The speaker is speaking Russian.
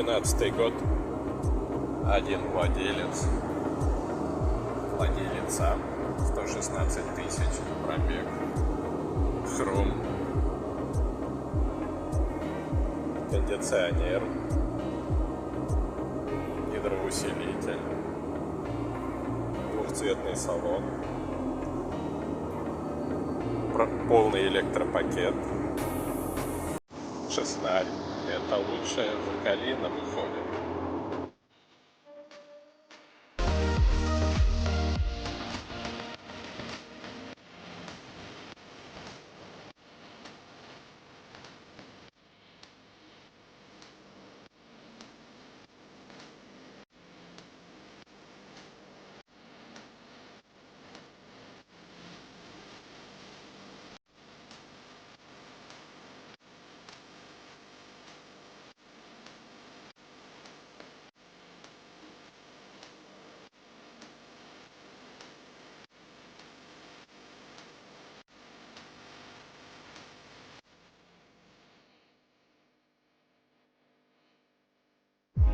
12 год. Один владелец. Владелица. 116 тысяч пробег. Хром. Кондиционер. Гидроусилитель. Двухцветный салон. Полный электропакет. Шестнарь. Это лучшее за Калина выходит.